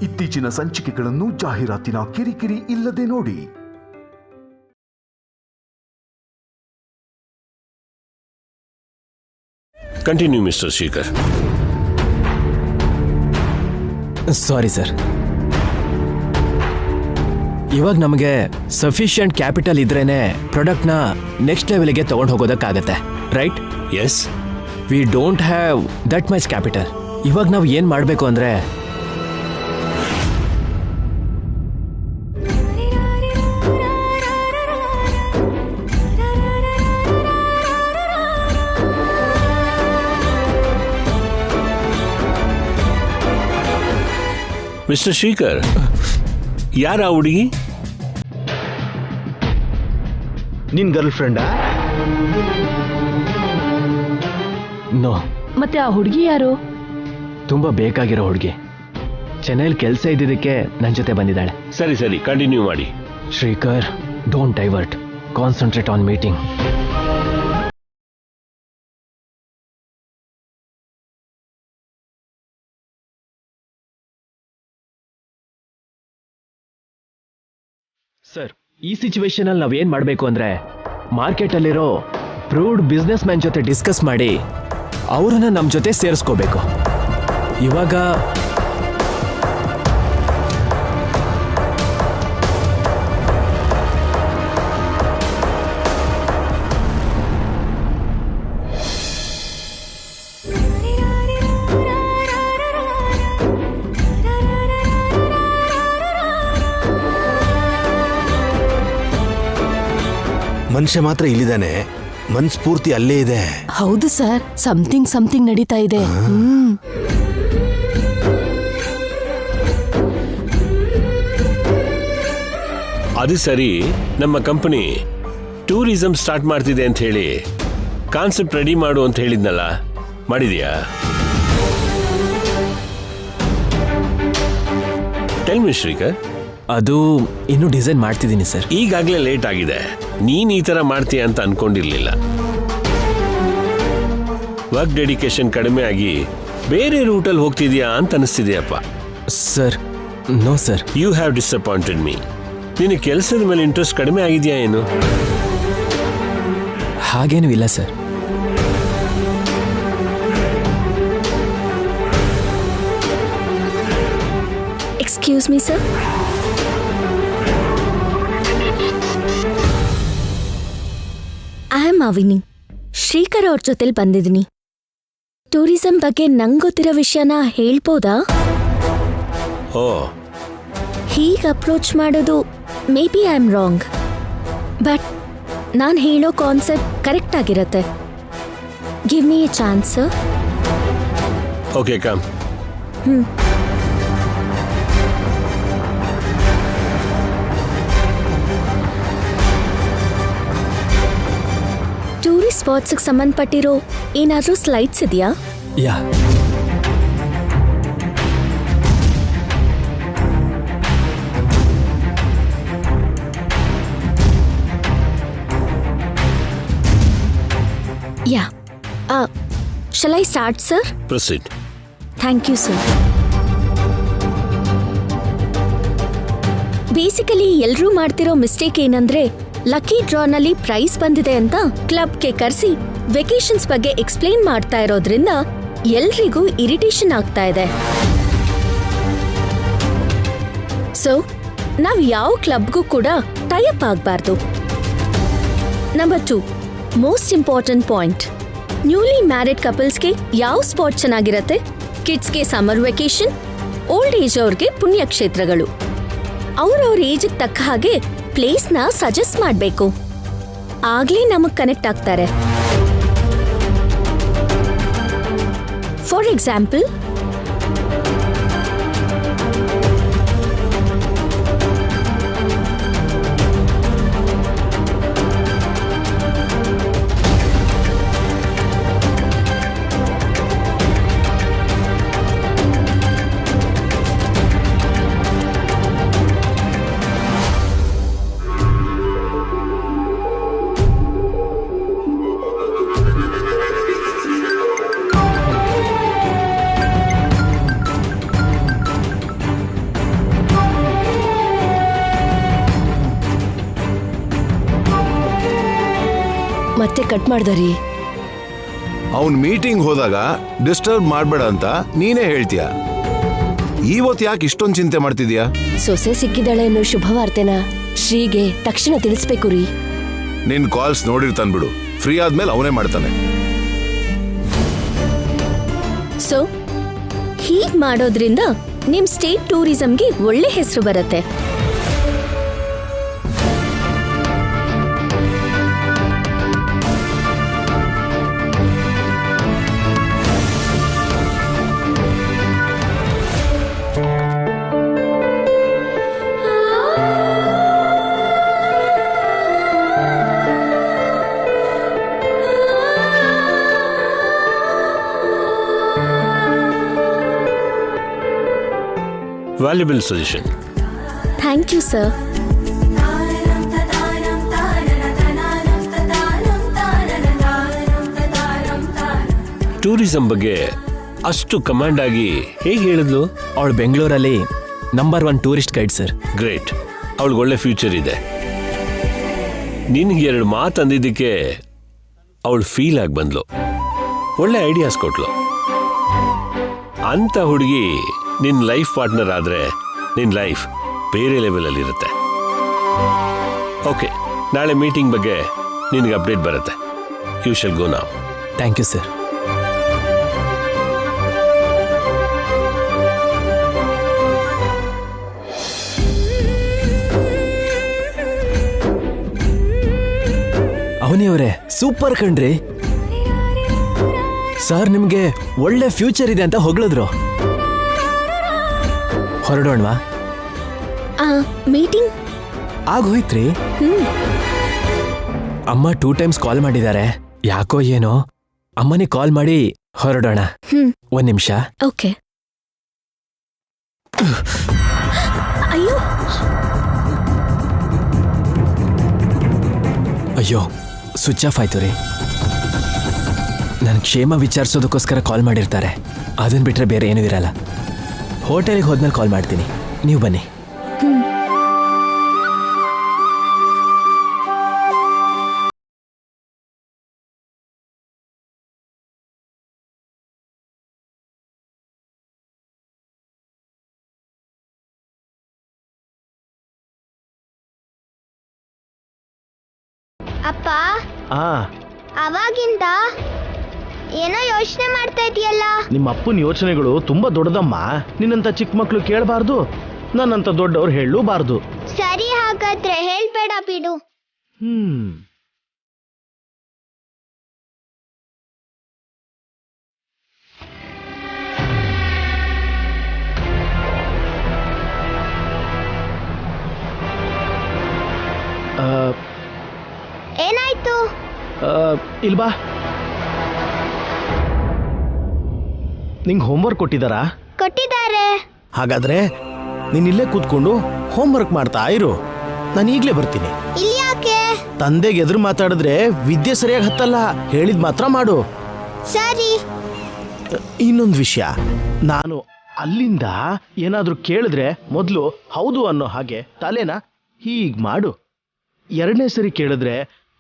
ಇತ್ತೀಚಿನ ಸಂಚಿಕೆಗಳನ್ನು ಜಾಹೀರಾತಿನ ಕಿರಿಕಿರಿ ಇಲ್ಲದೆ ನೋಡಿ. Continue mister Shekhar. Sorry sir, ಇವಾಗ ನಮಗೆ ಸಫಿಷಿಯಂಟ್ ಕ್ಯಾಪಿಟಲ್ ಇದ್ರೇನೆ ಪ್ರಾಡಕ್ಟ್ನ ನೆಕ್ಸ್ಟ್ ಲೆವೆಲ್ಗೆ ತಗೊಂಡು ಹೋಗೋದಕ್ಕಾಗತ್ತೆ, right? Yes. We don't have that much capital. ಇವಾಗ ನಾವು ಏನು ಮಾಡಬೇಕು ಅಂದರೆ, ಮಿಸ್ಟರ್ ಶೇಖರ್, ಯಾರ ಹುಡುಗಿ? ನಿನ್ ಗರ್ಲ್ ಫ್ರೆಂಡಾ? ನೋ. ಮತ್ತೆ ಆ ಹುಡುಗಿ ಯಾರು? ತುಂಬ ಬೇಕಾಗಿರೋ ಹುಡುಗಿ. ಚೆನ್ನೈಲಿ ಕೆಲಸ ಇದ್ದಿದ್ದಕ್ಕೆ ನನ್ನ ಜೊತೆ ಬಂದಿದ್ದಾಳೆ. ಸರಿ ಸರಿ, ಕಂಟಿನ್ಯೂ ಮಾಡಿ. Shrikar, don't divert, concentrate on meeting. Sir, ಈ ಸಿಚುವೇಶನ್ ಅಲ್ಲಿ ನಾವೇನ್ ಮಾಡಬೇಕು ಅಂದ್ರೆ, ಮಾರ್ಕೆಟ್ ಅಲ್ಲಿರೋ ಪ್ರೂವ್ಡ್ ಬಿಸ್ನೆಸ್ ಮ್ಯಾನ್ ಜೊತೆ ಡಿಸ್ಕಸ್ ಮಾಡಿ ಅವರನ್ನ ನಮ್ಮ ಜೊತೆ ಸೇರಿಸ್ಕೋಬೇಕು. ಇವಾಗ ಮನುಷ್ಯ ಮಾತ್ರ ಇಲ್ಲಿದ್ದಾನೆ, ಮನ್ಸ್ಫೂರ್ತಿ ಅಲ್ಲೇ ಇದೆ. ಹೌದು ಸರ್, ಸಮಥಿಂಗ್ ನಡೀತಾ ಇದೆ. ಅದು ಸರಿ, ನಮ್ಮ ಕಂಪನಿ ಟೂರಿಸಂ ಸ್ಟಾರ್ಟ್ ಮಾಡ್ತಿದೆ ಅಂತ ಹೇಳಿ ಕಾನ್ಸೆಪ್ಟ್ ರೆಡಿ ಮಾಡು ಅಂತ ಹೇಳಿದ್ನಲ್ಲ, ಮಾಡಿದ್ಯಾ? Tell me Shrikar. ಅದು ಇನ್ನೂ ಡಿಸೈನ್ ಮಾಡ್ತಿದ್ದೀನಿ ಸರ್. ಈಗಾಗಲೇ ಲೇಟ್ ಆಗಿದೆ. ನೀನ್ ಈ ತರ ಮಾಡ್ತೀಯ ಅಂತ ಅನ್ಕೊಂಡಿರ್ಲಿಲ್ಲ. ವರ್ಕ್ ಡೆಡಿಕೇಶನ್ ಕಡಿಮೆ ಆಗಿ ಬೇರೆ ರೂಟಲ್ಲಿ ಹೋಗ್ತಿದ್ಯಾ ಅಂತ ಅನಿಸ್ತಿದೆಯಪ್ಪ. Sir, no sir. You have disappointed me. ನಿನ್ನ ಕೆಲಸದ ಮೇಲೆ ಇಂಟ್ರೆಸ್ಟ್ ಕಡಿಮೆ ಆಗಿದೆಯಾ ಏನು? ಹಾಗೇನೂ ಇಲ್ಲ sir. Excuse me sir. I am Avani. Shrikar ಅವ್ರ ಜೊತೆಲಿ ಬಂದಿದ್ದೀನಿ. ಟೂರಿಸಂ ಬಗ್ಗೆ ನಂಗೆ ಗೊತ್ತಿರೋ ವಿಷಯನ ಹೇಳ್ಬೋದಾ? ಓ, ಹೀಗೆ ಅಪ್ರೋಚ್ ಮಾಡೋದು maybe I am wrong, but ನಾನು ಹೇಳೋ ಕಾನ್ಸೆಪ್ಟ್ ಕರೆಕ್ಟ್ ಆಗಿರತ್ತೆ. Give me a chance sir. Okay, come. Tourist ಸ್ಪಾಟ್ಸ್ಗೆ ಸಂಬಂಧಪಟ್ಟಿರೋ ಏನಾದರೂ ಸ್ಲೈಡ್ಸ್ ಇದೆಯಾ? Yeah. Yeah. Shall I start sir? Proceed. Thank you sir. Basically ಎಲ್ಲರೂ ಮಾಡ್ತಿರೋ ಮಿಸ್ಟೇಕ್ ಏನಂದ್ರೆ, ಲಕ್ಕಿ ಡ್ರಾನಲ್ಲಿ ಪ್ರೈಸ್ ಬಂದಿದೆ ಅಂತ ಕ್ಲಬ್ಗೆ ಕರೆಸಿ ವೆಕೇಶನ್ಸ್ ಬಗ್ಗೆ ಎಕ್ಸ್ಪ್ಲೇನ್ ಮಾಡ್ತಾ ಇರೋದ್ರಿಂದ ಎಲ್ರಿಗೂ ಇರಿಟೇಷನ್ ಆಗ್ತಾ ಇದೆ. ಸೊ ನಾವ್ ಯಾವ ಕ್ಲಬ್ಗೂ ಕೂಡ ಟೈಅಪ್ ಆಗಬಾರ್ದು. Number 2, most important point, newly married ಕಪಲ್ಸ್ಗೆ ಯಾವ ಸ್ಪಾಟ್ ಚೆನ್ನಾಗಿರತ್ತೆ? ಕಿಡ್ಸ್ಗೆ ಸಮ್ಮರ್ ವೆಕೇಶನ್, ಓಲ್ಡ್ ಏಜ್ ಅವ್ರಿಗೆ ಪುಣ್ಯಕ್ಷೇತ್ರಗಳು. ಅವ್ರವ್ರ ಏಜ್ಗೆ ತಕ್ಕ ಹಾಗೆ ಪ್ಲೇಸ್ನ ಸಜೆಸ್ಟ್ ಮಾಡಬೇಕು. ಆಗ್ಲೇ ನಮಗ್ ಕನೆಕ್ಟ್ ಆಗ್ತಾರೆ. ಫಾರ್ ಎಕ್ಸಾಂಪಲ್, ಮತ್ತೆ ಕಟ್ ಮಾಡ್ದರಿ. ಅವನ್ ಮೀಟಿಂಗ್ ಹೋದಾಗ ಡಿಸ್ಟರ್ಬ್ ಮಾಡ್ಬೇಡ ಅಂತ ನೀನೇ ಹೇಳ್ತೀಯ. ಇವತ್ತು ಯಾಕೆ ಇಷ್ಟೊಂದು ಚಿಂತೆ ಮಾಡ್ತಿದ್ಯಾ? ಸೊಸೆ ಸಿಕ್ಕಿದಾಳೆ ಅನ್ನೋ ಶುಭವಾರ್ತೆನ ಶ್ರೀಗೆ ತಕ್ಷಣ ತಿಳಿಸ್ಬೇಕು ರೀ. ನಿನ್ ಕಾಲ್ಸ್ ನೋಡಿರ್ತಾನ್ ಬಿಡು, ಫ್ರೀ ಆದ್ಮೇಲೆ ಅವನೇ ಮಾಡ್ತಾನೆ. ಸೊ ಹೀಗ್ ಮಾಡೋದ್ರಿಂದ ನಿಮ್ ಸ್ಟೇಟ್ ಟೂರಿಸಂಗೆ ಒಳ್ಳೆ ಹೆಸರು ಬರುತ್ತೆ. Valuable suggestion. Thank you sir. Tourism ಬಗ್ಗೆ ಅಷ್ಟು ಕಮಾಂಡ್ ಆಗಿ ಹೇಗೆ ಹೇಳಿದ್ಲು? ಅವಳು ಬೆಂಗಳೂರಲ್ಲಿ number 1 tourist guide sir. Great. ಅವಳಿಗೆ ಒಳ್ಳೆ ಫ್ಯೂಚರ್ ಇದೆ. ನಿನ್ಗೆ 2 ಮಾತು ಅಂದಿದ್ದಕ್ಕೆ ಅವಳು ಫೀಲ್ ಆಗಿ ಬಂದ್ಲು. ಒಳ್ಳೆ ಐಡಿಯಾಸ್ ಕೊಟ್ಲು. ಅಂತ ಹುಡುಗಿ ನಿನ್ನ ಲೈಫ್ ಪಾರ್ಟ್ನರ್ ಆದ್ರೆ ನಿನ್ನ ಲೈಫ್ ಬೇರೆ ಲೆವೆಲಲ್ಲಿ ಇರುತ್ತೆ. ಓಕೆ, ನಾಳೆ ಮೀಟಿಂಗ್ ಬಗ್ಗೆ ನಿನಗೆ ಅಪ್ಡೇಟ್ ಬರುತ್ತೆ. You shall go now. Thank you sir. ಅವನಿಯವರೇ ಸೂಪರ್ ಕಣ್ರಿ ಸರ್. ನಿಮ್ಗೆ ಒಳ್ಳೆ ಫ್ಯೂಚರ್ ಇದೆ ಅಂತ ಹೊಗಳಿದ್ರು. ಹೊರಡೋಣವಾ? ಮೀಟಿಂಗ್ ಆಗೋಯ್ತ್ರಿ. ಅಮ್ಮ 2 ಟೈಮ್ಸ್ ಕಾಲ್ ಮಾಡಿದ್ದಾರೆ. ಯಾಕೋ ಏನೋ ಅಮ್ಮನಿಗೆ ಕಾಲ್ ಮಾಡಿ ಹೊರಡೋಣ. 1 ನಿಮಿಷ. ಓಕೆ. ಅಯ್ಯೋ ಅಯ್ಯೋ, ಸ್ವಿಚ್ ಆಫ್ ಆಯ್ತು ರೀ. ನನ್ನ ಕ್ಷೇಮ ವಿಚಾರಿಸೋದಕ್ಕೋಸ್ಕರ ಕಾಲ್ ಮಾಡಿರ್ತಾರೆ. ಅದನ್ನ ಬಿಟ್ರೆ ಬೇರೆ ಏನೂ ಇರಲ್ಲ. ಹೋಟೆಲಿಗೆ ಹೋದ್ಮೇಲೆ ಕಾಲ್ ಮಾಡ್ತೀನಿ, ನೀವು ಬನ್ನಿ. ಅಪ್ಪ, ಅವಾಗಿಂದ ಏನೋ ಯೋಚನೆ ಮಾಡ್ತಾ ಇದೆಯಲ್ಲ. ನಿಮ್ಮ ಅಪ್ಪನ ಯೋಚನೆಗಳು ತುಂಬಾ ದೊಡ್ಡದಮ್ಮ. ನಿನ್ನಂತ ಚಿಕ್ಕ ಮಕ್ಕಳು ಕೇಳಬಾರ್ದು, ನನ್ನಂತ ದೊಡ್ಡವ್ರು ಹೇಳಲೂಬಾರ್ದು. ಸರಿ, ಹಾಗಾದ್ರೆ ಹೇಳ್ಬೇಡ ಬಿಡು. ಏನಾಯ್ತು? ಇಲ್ಬಾ, ನಿಂಗೆ ಹೋಮ್ವರ್ಕ್ ಕೊಟ್ಟಿದ್ದಾರಾ? ಕೊಟ್ಟಿದ್ದಾರೆ. ಹಾಗಾದ್ರೆ ನೀನ್ ಇಲ್ಲೇ ಕೂತ್ಕೊಂಡು ಹೋಮ್ವರ್ಕ್ ಮಾಡ್ತಾ ಇರು, ನಾನು ಈಗ್ಲೇ ಬರ್ತೀನಿ. ಇಲ್ಲಿ ಯಾಕೆ? ತಂದೆಗೆ ಎದುರು ಮಾತಾಡಿದ್ರೆ ವಿದ್ಯೆ ಸರಿಯಾಗಿ ಹತ್ತಲ್ಲ, ಹೇಳಿದ್ ಮಾತ್ರ ಮಾಡು. ಸರಿ. ಇನ್ನೊಂದು ವಿಷಯ, ನಾನು ಅಲ್ಲಿಂದ ಏನಾದ್ರೂ ಕೇಳಿದ್ರೆ ಮೊದಲು ಹೌದು ಅನ್ನೋ ಹಾಗೆ ತಲೆನ ಹೀಗ್ ಮಾಡು. 2ನೇ ಸರಿ ಕೇಳಿದ್ರೆ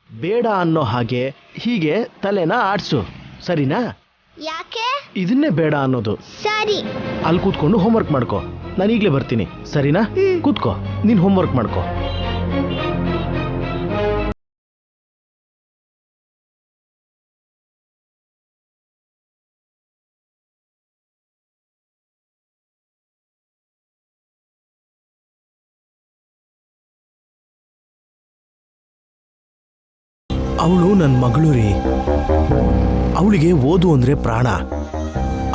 ಬೇಡ ಅನ್ನೋ ಹಾಗೆ ಹೀಗೆ ತಲೆನ ಆಡ್ಸು, ಸರಿನಾ? ಯಾಕೆ? ಇದನ್ನೇ ಬೇಡ ಅನ್ನೋದು. ಸರಿ. ಅಲ್ಲಿ ಕೂತ್ಕೊಂಡು ಹೋಮ್ವರ್ಕ್ ಮಾಡ್ಕೋ, ನಾನು ಈಗಲೇ ಬರ್ತೀನಿ, ಸರಿನಾ? ಕೂತ್ಕೋ, ನೀನ್ ಹೋಮ್ವರ್ಕ್ ಮಾಡ್ಕೋ. ಅವಳು ನನ್ನ ಮಗಳು ರೀ. ಅವಳಿಗೆ ಓದು ಅಂದ್ರೆ ಪ್ರಾಣ.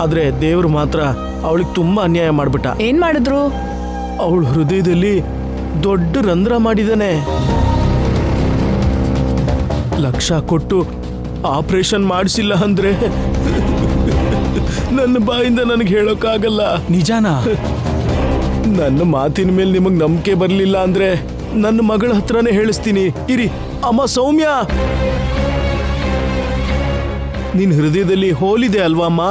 ಆದ್ರೆ ದೇವ್ರು ಮಾತ್ರ ಅವಳಿಗೆ ತುಂಬಾ ಅನ್ಯಾಯ ಮಾಡ್ಬಿಟ್ಟ. ಏನ್ ಮಾಡಿದ್ರು? ಅವಳ ಹೃದಯದಲ್ಲಿ ದೊಡ್ಡ ರಂಧ್ರ ಮಾಡಿದಾನೆ. ಲಕ್ಷ ಕೊಟ್ಟು ಆಪರೇಷನ್ ಮಾಡಿಸಿಲ್ಲ ಅಂದ್ರೆ ನನ್ನ ಬಾಯಿಂದ ನನಗೆ ಹೇಳೋಕ್ಕಾಗಲ್ಲ. ನಿಜಾನಾ? ನನ್ನ ಮಾತಿನ ಮೇಲೆ ನಿಮಗ್ ನಂಬಿಕೆ ಬರ್ಲಿಲ್ಲ ಅಂದ್ರೆ ನನ್ನ ಮಗಳ ಹತ್ರನೇ ಹೇಳಿಸ್ತೀನಿ. ಇರಿ. ಅಮ್ಮ ಸೌಮ್ಯ, ನಿನ್ ಹೃದಯದಲ್ಲಿ ಹೋಲಿದೆ ಅಲ್ವಾ ಅಮ್ಮ?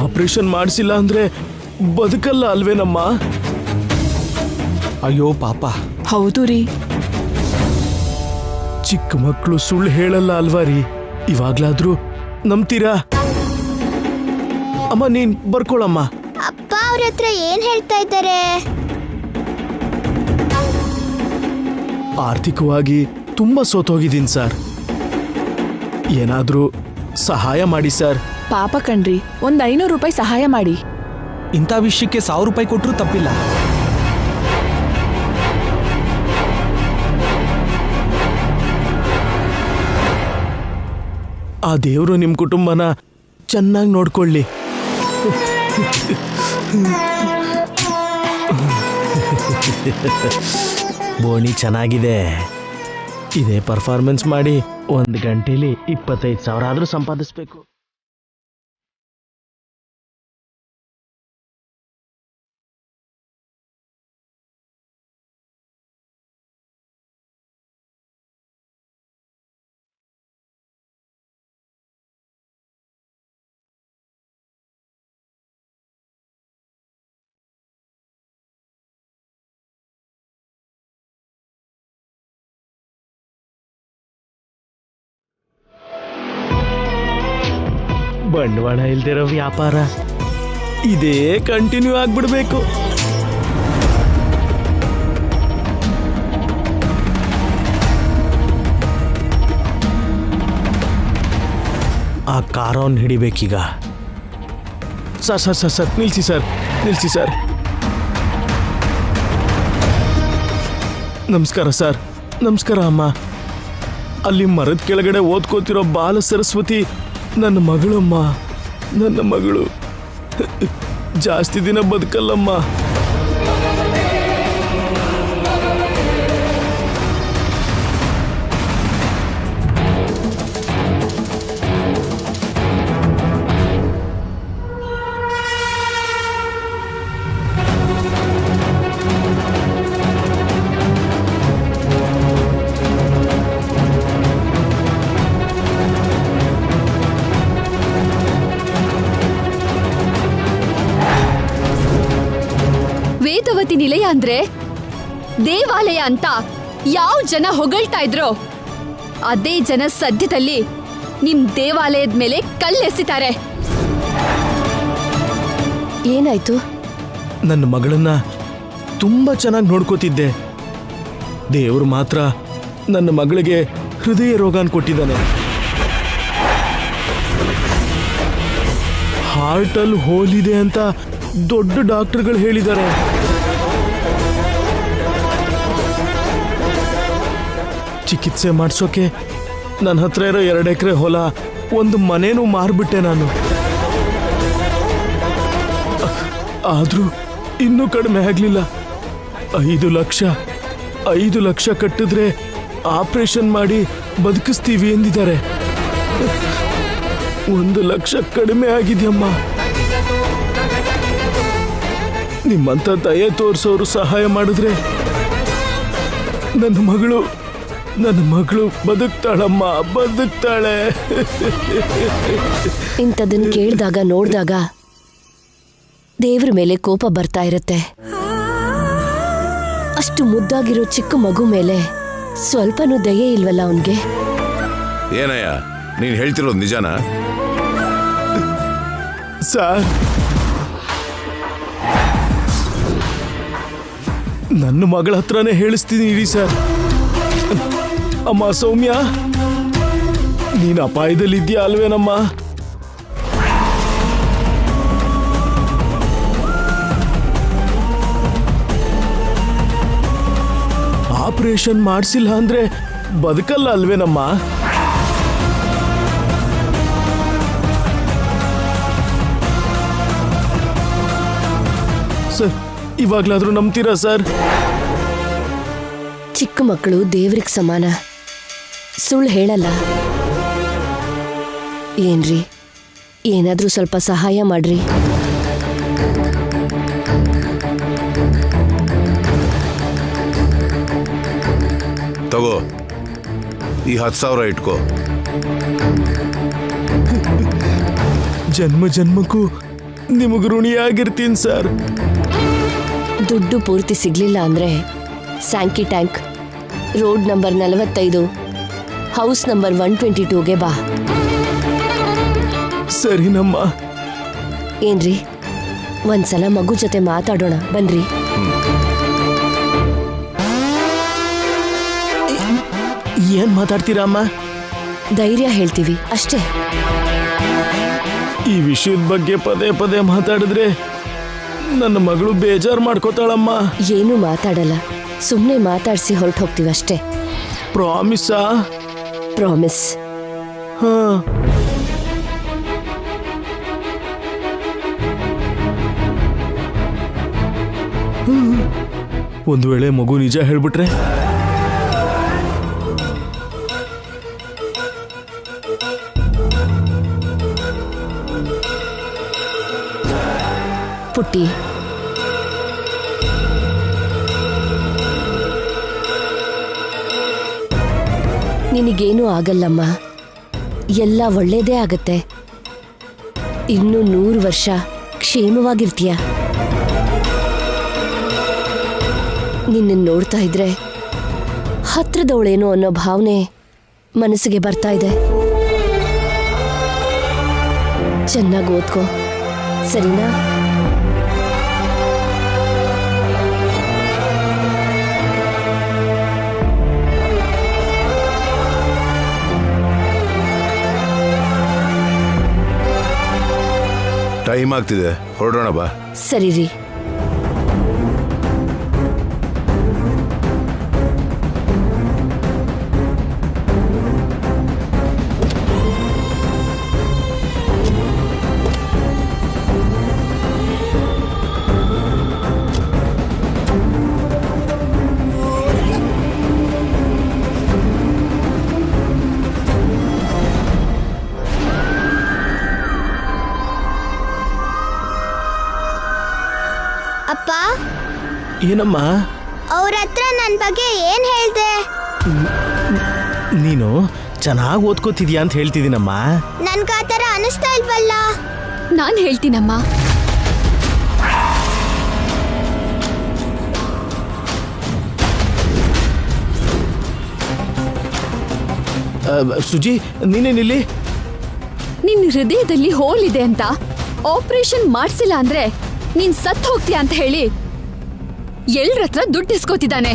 ಆಪರೇಷನ್ ಮಾಡಿಸಿಲ್ಲ ಅಂದ್ರೆ ಬದುಕಲ್ಲ ಅಲ್ವೇನಮ್ಮ? ಅಯ್ಯೋ ಪಾಪ, ಹೌದು ರೀ. ಚಿಕ್ಕ ಮಕ್ಕಳು ಸುಳ್ಳು ಹೇಳಲ್ಲ ಅಲ್ವಾ ರೀ? ಇವಾಗ್ಲಾದ್ರೂ ನಂಬ್ತೀರಾ? ಅಮ್ಮ ನೀನ್ ಬರ್ಕೊಳಮ್ಮ. ಅಪ್ಪ ಅವ್ರ ಹತ್ರ ಏನ್ ಹೇಳ್ತಾ ಇದ್ದಾರೆ? ಆರ್ಥಿಕವಾಗಿ ತುಂಬಾ ಸೋತೋಗಿದ್ದೀನಿ ಸರ್. ಏನಾದ್ರೂ ಸಹಾಯ ಮಾಡಿ ಸರ್. ಪಾಪ ಕಣ್ರಿ, ಒಂದ್ 500 ರೂಪಾಯಿ ಸಹಾಯ ಮಾಡಿ. ಇಂಥ ವಿಷಯಕ್ಕೆ 1000 ರೂಪಾಯಿ ಕೊಟ್ಟರು ತಪ್ಪಿಲ್ಲ. ಆ ದೇವರು ನಿಮ್ ಕುಟುಂಬನ ಚೆನ್ನಾಗಿ ನೋಡ್ಕೊಳ್ಳಿ. ಬೋಣಿ ಚೆನ್ನಾಗಿದೆ. ಇದೇ ಪರ್ಫಾರ್ಮೆನ್ಸ್ ಮಾಡಿ 1 ಗಂಟೆಲಿ 25,000 ಆದ್ರೂ ಸಂಪಾದಿಸ್ಬೇಕು. ಬಂಡವಾಳ ಇಲ್ದಿರೋ ವ್ಯಾಪಾರ ಇದೇ ಕಂಟಿನ್ಯೂ ಆಗ್ಬಿಡ್ಬೇಕು. ಆ ಕಾರವನ್ನು ಹಿಡಿಬೇಕೀಗ. ಸರ್ ಸರ್ ಸರ್ ಸರ್ ನಿಲ್ಸಿ ಸರ್, ನಿಲ್ಸಿ ಸರ್. ನಮಸ್ಕಾರ ಸರ್. ನಮಸ್ಕಾರ ಅಮ್ಮ. ಅಲ್ಲಿ ಮರದ ಕೆಳಗಡೆ ಓದ್ಕೋತಿರೋ ಬಾಲ ಸರಸ್ವತಿ ನನ್ನ ಮಗಳಮ್ಮ. ನನ್ನ ಮಗಳು ಜಾಸ್ತಿ ದಿನ ಬದುಕಲ್ಲಮ್ಮ. ವೇದವತಿ ನಿಲಯ ಅಂದ್ರೆ ದೇವಾಲಯ ಅಂತ ಯಾವ ಜನ ಹೊಗಳ್ತಾ ಇದ್ರೋ ಅದೇ ಜನ ಸದ್ಯದಲ್ಲಿ ನಿಮ್ ದೇವಾಲಯದ ಮೇಲೆ ಕಲ್ಲೆಸಿತಾರೆ. ಏನಾಯ್ತು? ನನ್ನ ಮಗಳನ್ನ ತುಂಬಾ ಚೆನ್ನಾಗಿ ನೋಡ್ಕೋತಿದ್ದೆ. ದೇವರು ಮಾತ್ರ ನನ್ನ ಮಗಳಿಗೆ ಹೃದಯ ರೋಗನ ಕೊಟ್ಟಿದ್ದಾನೆ. ಹಾರ್ಟಲ್ಲಿ ಹೋಲಿದೆ ಅಂತ ದೊಡ್ಡ ಡಾಕ್ಟರ್ಗಳು ಹೇಳಿದ್ದಾರೆ. ಚಿಕಿತ್ಸೆ ಮಾಡಿಸೋಕೆ ನನ್ನ ಹತ್ರ ಇರೋ 2 ಎಕರೆ ಹೊಲ, 1 ಮನೇನೂ ಮಾರ್ಬಿಟ್ಟೆ ನಾನು. ಆದ್ರೂ ಇನ್ನೂ ಕಡಿಮೆ ಆಗ್ಲಿಲ್ಲ. 5 ಲಕ್ಷ ಕಟ್ಟಿದ್ರೆ ಆಪರೇಷನ್ ಮಾಡಿ ಬದುಕಿಸ್ತೀವಿ ಎಂದಿದ್ದಾರೆ. 1 ಲಕ್ಷ ಕಡಿಮೆ ಆಗಿದೆಯಮ್ಮ. ನಿಮ್ಮಂತ ದಯೆ ತೋರಿಸೋರು ಸಹಾಯ ಮಾಡಿದ್ರೆ ನನ್ನ ಮಗಳು ಬದುಕ್ತಾಳಮ್ಮ, ಬದುಕ್ತಾಳೆ. ಇಂಥದನ್ನ ಕೇಳಿದಾಗ ನೋಡಿದಾಗ ದೇವ್ರ ಮೇಲೆ ಕೋಪ ಬರ್ತಾ ಇರತ್ತೆ. ಅಷ್ಟು ಮುದ್ದಾಗಿರೋ ಚಿಕ್ಕ ಮಗು ಮೇಲೆ ಸ್ವಲ್ಪನೂ ದಯೆ ಇಲ್ವಲ್ಲ ಅವನ್ಗೆ? ಏನಯ್ಯ ನೀನ್ ಹೇಳ್ತಿರೋದು ನಿಜಾನಾ? ಸರ್, ನನ್ನ ಮಗಳ ಹತ್ರನೇ ಹೇಳಿಸ್ತೀನಿ ಇರಿ ಸರ್. ಅಮ್ಮ ಸೌಮ್ಯ, ನೀನು ಅಪಾಯದಲ್ಲಿದ್ಯಾ ಅಲ್ವೇನಮ್ಮ? ಆಪರೇಷನ್ ಮಾಡಿಸಿಲ್ಲ ಅಂದ್ರೆ ಬದುಕಲ್ಲ ಅಲ್ವೇನಮ್ಮ? Sir, ಇವಾಗ್ಲಾದ್ರೂ ನಂಬ್ತೀರಾ sir? ಚಿಕ್ಕ ಮಕ್ಕಳು ದೇವ್ರಿಗೆ ಸಮಾನ, ಸುಳ್ಳು ಹೇಳಲ್ಲ. ಏನ್ರಿ, ಏನಾದ್ರೂ ಸ್ವಲ್ಪ ಸಹಾಯ ಮಾಡ್ರಿ. ತಗೋ, ಈ 10,000 ಇಟ್ಕೋ. ಜನ್ಮ ಜನ್ಮಕ್ಕೂ ನಿಮಗೆ ಋಣಿಯಾಗಿರ್ತೀನಿ ಸರ್. ದುಡ್ಡು ಪೂರ್ತಿ ಸಿಗ್ಲಿಲ್ಲ ಅಂದ್ರೆ Sankey tank, road number 45, house number 122ಗೆ ಬಾ. ಸರಿನಮ್ಮ. ಏನ್ರಿ, ಒಂದ್ಸಲ ಮಗು ಜೊತೆ ಮಾತಾಡೋಣ ಬನ್ರಿ. ಏನ್ ಮಾತಾಡ್ತೀರಾ ಅಮ್ಮ? ಧೈರ್ಯ ಹೇಳ್ತೀವಿ ಅಷ್ಟೇ. ಈ ವಿಷಯದ ಬಗ್ಗೆ ಪದೇ ಪದೇ ಮಾತಾಡಿದ್ರೆ ನನ್ನ ಮಗಳು ಬೇಜಾರು ಮಾಡ್ಕೋತಾಳಮ್ಮ. ಏನು ಮಾತಾಡಲ್ಲ, ಸುಮ್ಮನೆ ಮಾತಾಡ್ಸಿ ಹೊರಟು ಹೋಗ್ತೀವಿ ಅಷ್ಟೇ. ಪ್ರಾಮಿಸಾ? ಪ್ರಾಮಿಸ್. ಹಾ. ಒಂದು ವೇಳೆ ಮಗು ನಿಜ ಹೇಳ್ಬಿಟ್ರೆ? ಪುಟ್ಟಿ, ನಿನಗೇನೂ ಆಗಲ್ಲಮ್ಮ, ಎಲ್ಲ ಒಳ್ಳೇದೇ ಆಗತ್ತೆ. ಇನ್ನು 100 ವರ್ಷ ಕ್ಷೇಮವಾಗಿರ್ತೀಯ. ನಿನ್ನ ನೋಡ್ತಾ ಇದ್ರೆ ಹತ್ರದವಳೇನೋ ಅನ್ನೋ ಭಾವನೆ ಮನಸ್ಸಿಗೆ ಬರ್ತಾ ಇದೆ. ಚೆನ್ನಾಗಿ ಓದ್ಕೋ, ಸರಿನಾ? ಟೈಮ್ ಆಗ್ತಿದೆ, ಹೊರಡೋಣ ಬಾ. ಸರಿ ರೀ. ಅಪ್ಪ, ಏನಮ್ಮ? ಅವ್ರ ಹತ್ರ ನನ್ನ ಬಗ್ಗೆ ಏನ್ ಹೇಳ್ದೆ? ನೀನು ಚೆನ್ನಾಗಿ ಓದ್ಕೋತಿದ್ಯಾ ಅಂತ ಹೇಳ್ತಿದ್ದೀನಮ್ಮ. ನನ್ಗ ಆ ಥರ ಅನಿಸ್ತಾ ಇಲ್ವಲ್ಲ. ನಾನು ಹೇಳ್ತೀನಮ್ಮ. ಸುಜಿ, ನೀನೇನಿಲ್ಲಿ? ನಿನ್ ಹೃದಯದಲ್ಲಿ ಹೋಲ್ ಇದೆ ಅಂತ ಆಪರೇಷನ್ ಮಾಡ್ಸಿಲ್ಲ ಅಂದ್ರೆ ನೀನ್ ಸತ್ ಹೋಗ್ತೀಯ ಅಂತ ಹೇಳಿ ಎಲ್ರ ಹತ್ರ ದುಡ್ಡು ಇಸ್ಕೋತಿದ್ದಾನೆ.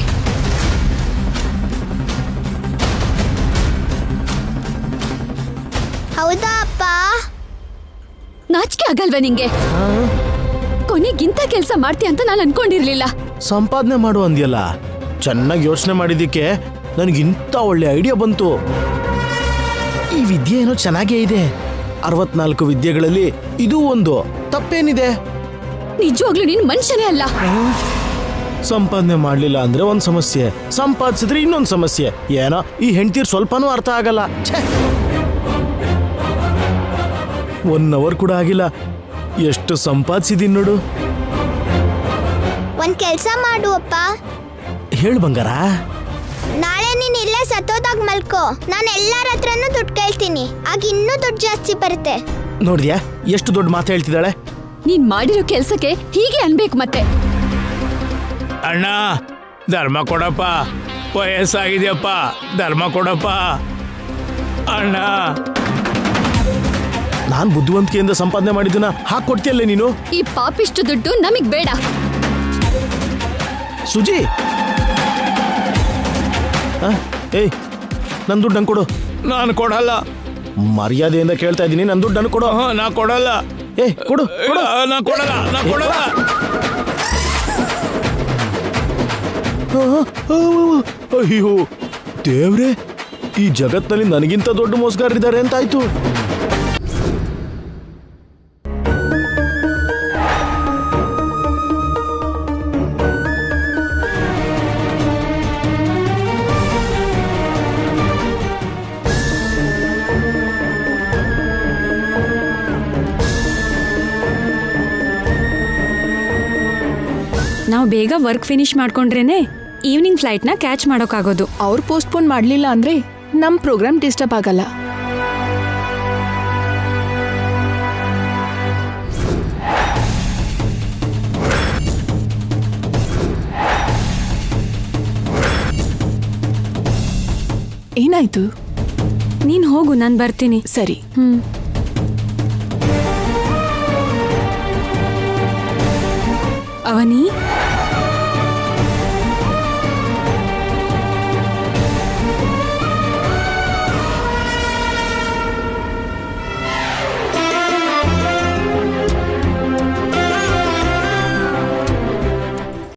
ಹೌದಾ ಅಪ್ಪ? ನಾಚಿಕೆ ಆಗಲ್ವಾ ನಿಂಗೆ? ಕೊನೆಗಿಂತ ಕೆಲಸ ಮಾಡ್ತೀಯ ಅಂತ ನಾನು ಅನ್ಕೊಂಡಿರ್ಲಿಲ್ಲ. ಸಂಪಾದನೆ ಮಾಡು ಅಂದ್ಯಲ್ಲ, ಚೆನ್ನಾಗಿ ಯೋಚನೆ ಮಾಡಿದ್ದಕ್ಕೆ ನನಗಿಂತ ಒಳ್ಳೆ ಐಡಿಯಾ ಬಂತು. ಈ ವಿದ್ಯೆ ಏನೋ ಚೆನ್ನಾಗೇ ಇದೆ. 64 ವಿದ್ಯೆಗಳಲ್ಲಿ ಇದು ಒಂದು. ತಪ್ಪೇನಿದೆ? ನಿಜವಾಗ್ಲೂ ನೀನ್ ಮನುಷ್ಯನೇ ಅಲ್ಲ. ಸಂಪಾದನೆ ಮಾಡ್ಲಿಲ್ಲ ಅಂದ್ರೆ ಒಂದ್ ಸಮಸ್ಯೆ, ಸಂಪಾದಿಸಿದ್ರೆ ಇನ್ನೊಂದು ಸಮಸ್ಯೆ. ಏನೋ ಈ ಹೆಂಡ್ತೀರ್ ಸ್ವಲ್ಪನೂ ಅರ್ಥ ಆಗಲ್ಲ. 1 ಅವರ್ ಕೂಡ ಆಗಿಲ್ಲ, ಎಷ್ಟು ಸಂಪಾದಿಸಿದೀನಿ ನೋಡು. ಒಂದ್ ಕೆಲ್ಸ ಮಾಡು ಅಪ್ಪ. ಹೇಳು ಬಂಗಾರ. ನಾಳೆ ನೀನ್ ಇಲ್ಲೇ ಸತ್ತೋದಾಗ ಮಲ್ಕೋ, ನಾನು ಎಲ್ಲಾರ ಹತ್ರನೂ ದುಡ್ಡು ಕೇಳ್ತೀನಿ. ಆಗ ಇನ್ನೂ ದುಡ್ಡು ಜಾಸ್ತಿ ಬರುತ್ತೆ. ನೋಡಿದ್ಯಾ ಎಷ್ಟು ದೊಡ್ಡ ಮಾತು ಹೇಳ್ತಿದ್ದಾಳೆ? ನೀನ್ ಮಾಡಿರೋ ಕೆಲ್ಸಕ್ಕೆ ಹೀಗೆ ಅನ್ಬೇಕು ಮತ್ತೆ. ಅಣ್ಣ, ಧರ್ಮ ಕೊಡಪ್ಪ, ವಯಸ್ಸಾಗಿದೆಯಪ್ಪ, ಧರ್ಮ ಕೊಡಪ್ಪ ಅಣ್ಣ. ನಾನ್ ಬುದ್ಧಿವಂತಿಕೆಯಿಂದ ಸಂಪಾದನೆ ಮಾಡಿದ್ದನ್ನ ಹಾಕೊಡ್ತೀಯಲ್ಲ ನೀನು. ಈ ಪಾಪಿಷ್ಟು ದುಡ್ಡು ನಮಗ್ ಬೇಡ. ಸುಜಿ, ಏಯ್, ನನ್ ದುಡ್ಡು ನಂಗೆ ಕೊಡು. ನಾನು ಕೊಡಲ್ಲ. ಮರ್ಯಾದೆಯಿಂದ ಕೇಳ್ತಾ ಇದ್ದೀನಿ, ನನ್ ದುಡ್ಡು ನನಗೆ ಕೊಡು. ನಾ ಕೊಡಲ್ಲ. ಏಯ್, ಕೊಡು ಕೊಡು. ನಾ ಕೊಡಲ್ಲ, ನಾ ಕೊಡಲ್ಲ. ಅಯ್ಯೋ ದೇವ್ರೆ, ಈ ಜಗತ್ನಲ್ಲಿ ನನಗಿಂತ ದೊಡ್ಡ ಮೋಸಗಾರರಿದ್ದಾರೆ ಅಂತಾಯ್ತು. ನಾವು ಬೇಗ ವರ್ಕ್ ಫಿನಿಶ್ ಮಾಡ್ಕೊಂಡ್ರೇನೆ ಈವ್ನಿಂಗ್ ಫ್ಲೈಟ್ನ ಕ್ಯಾಚ್ ಮಾಡೋಕ್ಕಾಗೋದು. ಅವ್ರು ಪೋಸ್ಟ್ಪೋನ್ ಮಾಡಲಿಲ್ಲ ಅಂದ್ರೆ ನಮ್ಮ ಪ್ರೋಗ್ರಾಮ್ ಡಿಸ್ಟರ್ಬ್ ಆಗಲ್ಲ. ಏನಾಯ್ತು? ನೀನ್ ಹೋಗು, ನಾನು ಬರ್ತೀನಿ. ಸರಿ. ಅವನಿ